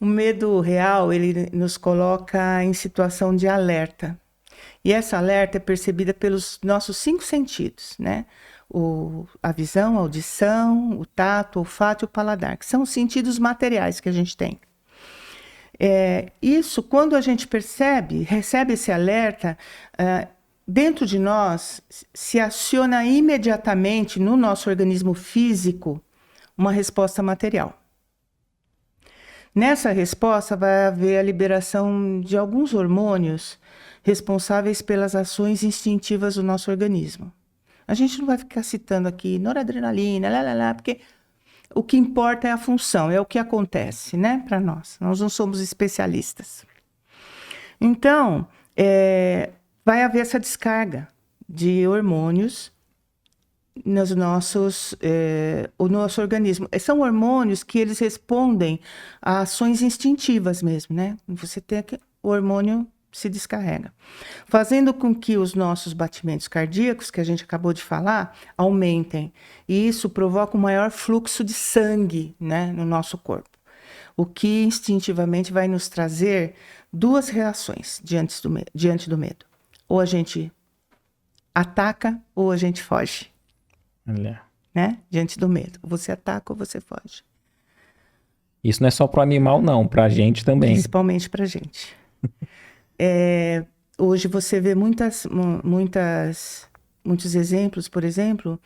O medo real, ele nos coloca em situação de alerta. E essa alerta é percebida pelos nossos 5 sentidos, né? A visão, a audição, o tato, o olfato e o paladar, que são os sentidos materiais que a gente tem. Isso, quando a gente recebe esse alerta, dentro de nós se aciona imediatamente no nosso organismo físico uma resposta material. Nessa resposta vai haver a liberação de alguns hormônios responsáveis pelas ações instintivas do nosso organismo. A gente não vai ficar citando aqui noradrenalina, porque o que importa é a função, é o que acontece, né, para nós. Nós não somos especialistas. Então, vai haver essa descarga de hormônios o nosso organismo. São hormônios que eles respondem a ações instintivas mesmo, né? Você tem o hormônio se descarrega, fazendo com que os nossos batimentos cardíacos, que a gente acabou de falar, aumentem. E isso provoca um maior fluxo de sangue, né, no nosso corpo. O que instintivamente vai nos trazer 2 reações diante do medo. Ou a gente ataca ou a gente foge. Olha. Né? Diante do medo. Você ataca ou você foge. Isso não é só pro animal, não. Pra gente também. Principalmente pra gente. Hoje você vê muitos exemplos, por exemplo,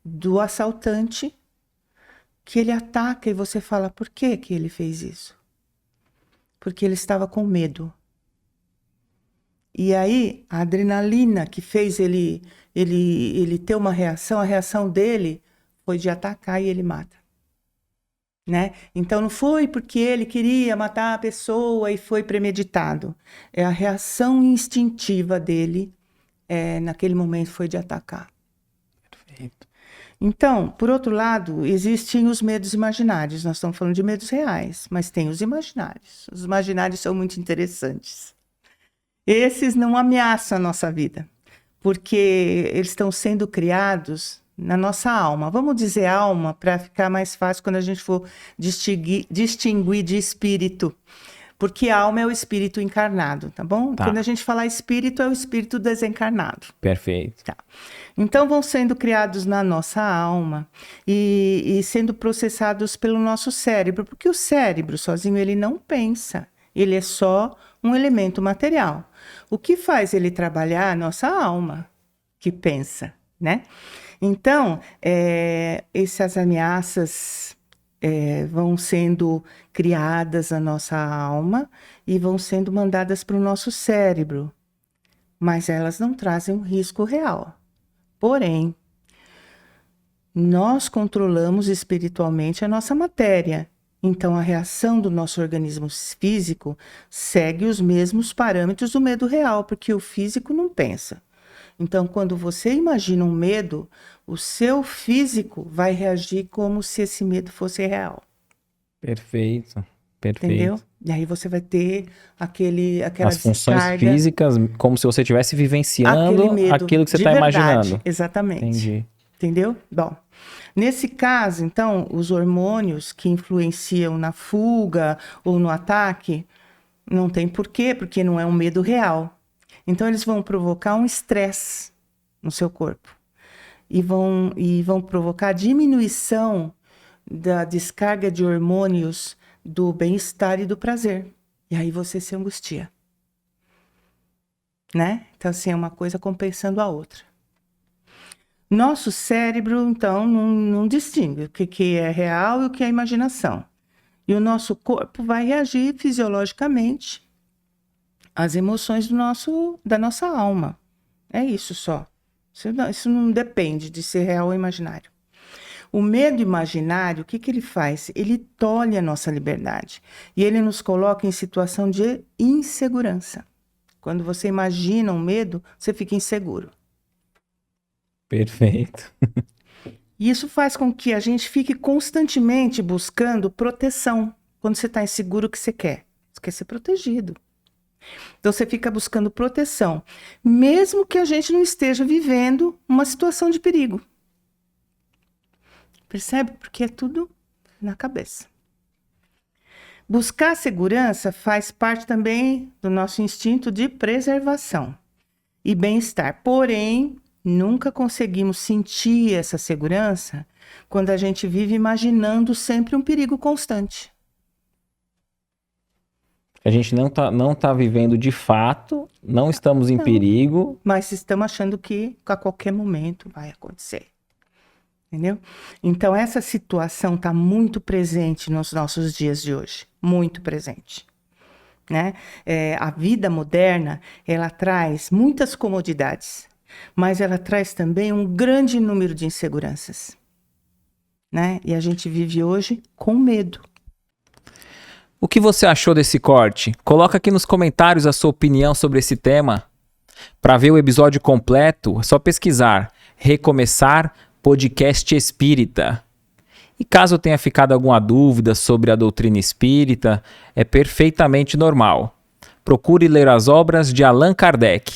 do assaltante que ele ataca e você fala, por que que ele fez isso? Porque ele estava com medo. E aí, a adrenalina que fez ele ter uma reação, a reação dele foi de atacar e ele mata. Né? Então, não foi porque ele queria matar a pessoa e foi premeditado. É a reação instintiva dele, naquele momento, foi de atacar. Perfeito. Então, por outro lado, existem os medos imaginários. Nós estamos falando de medos reais, mas tem os imaginários. Os imaginários são muito interessantes. Esses não ameaçam a nossa vida, porque eles estão sendo criados na nossa alma. Vamos dizer alma para ficar mais fácil quando a gente for distinguir de espírito. Porque alma é o espírito encarnado, tá bom? Tá. Quando a gente falar espírito, é o espírito desencarnado. Perfeito. Tá. Então vão sendo criados na nossa alma e sendo processados pelo nosso cérebro, porque o cérebro sozinho ele não pensa, ele é só um elemento material. O que faz ele trabalhar é a nossa alma, que pensa, né? Então, essas ameaças vão sendo criadas na nossa alma e vão sendo mandadas para o nosso cérebro, mas elas não trazem um risco real. Porém, nós controlamos espiritualmente a nossa matéria. Então, a reação do nosso organismo físico segue os mesmos parâmetros do medo real, porque o físico não pensa. Então, quando você imagina um medo, o seu físico vai reagir como se esse medo fosse real. Perfeito. Perfeito. Entendeu? E aí você vai ter aquela As funções descarga, físicas, como se você estivesse vivenciando aquele medo aquilo que você de está verdade. imaginando. Exatamente. Entendi. Entendeu? Bom, nesse caso, então, os hormônios que influenciam na fuga ou no ataque, não tem porquê, porque não é um medo real. Então, eles vão provocar um estresse no seu corpo e vão provocar diminuição da descarga de hormônios do bem-estar e do prazer. E aí você se angustia. Né? Então, assim, é uma coisa compensando a outra. Nosso cérebro, então, não distingue o que é real e o que é imaginação. E o nosso corpo vai reagir fisiologicamente às emoções da nossa alma. É isso só. Isso não depende de ser real ou imaginário. O medo imaginário, o que ele faz? Ele tolhe a nossa liberdade. E ele nos coloca em situação de insegurança. Quando você imagina um medo, você fica inseguro. Perfeito. E isso faz com que a gente fique constantemente buscando proteção. Quando você está inseguro, o que você quer? Você quer ser protegido. Então, você fica buscando proteção, mesmo que a gente não esteja vivendo uma situação de perigo. Percebe? Porque é tudo na cabeça. Buscar segurança faz parte também do nosso instinto de preservação e bem-estar. Porém, nunca conseguimos sentir essa segurança quando a gente vive imaginando sempre um perigo constante. A gente não tá vivendo de fato, não estamos em perigo. Mas estamos achando que a qualquer momento vai acontecer. Entendeu? Então, essa situação está muito presente nos nossos dias de hoje. Muito presente. Né? A vida moderna, ela traz muitas comodidades, mas ela traz também um grande número de inseguranças. Né? E a gente vive hoje com medo. O que você achou desse corte? Coloca aqui nos comentários a sua opinião sobre esse tema. Para ver o episódio completo, é só pesquisar Recomeçar Podcast Espírita. E caso tenha ficado alguma dúvida sobre a doutrina espírita, é perfeitamente normal. Procure ler as obras de Allan Kardec.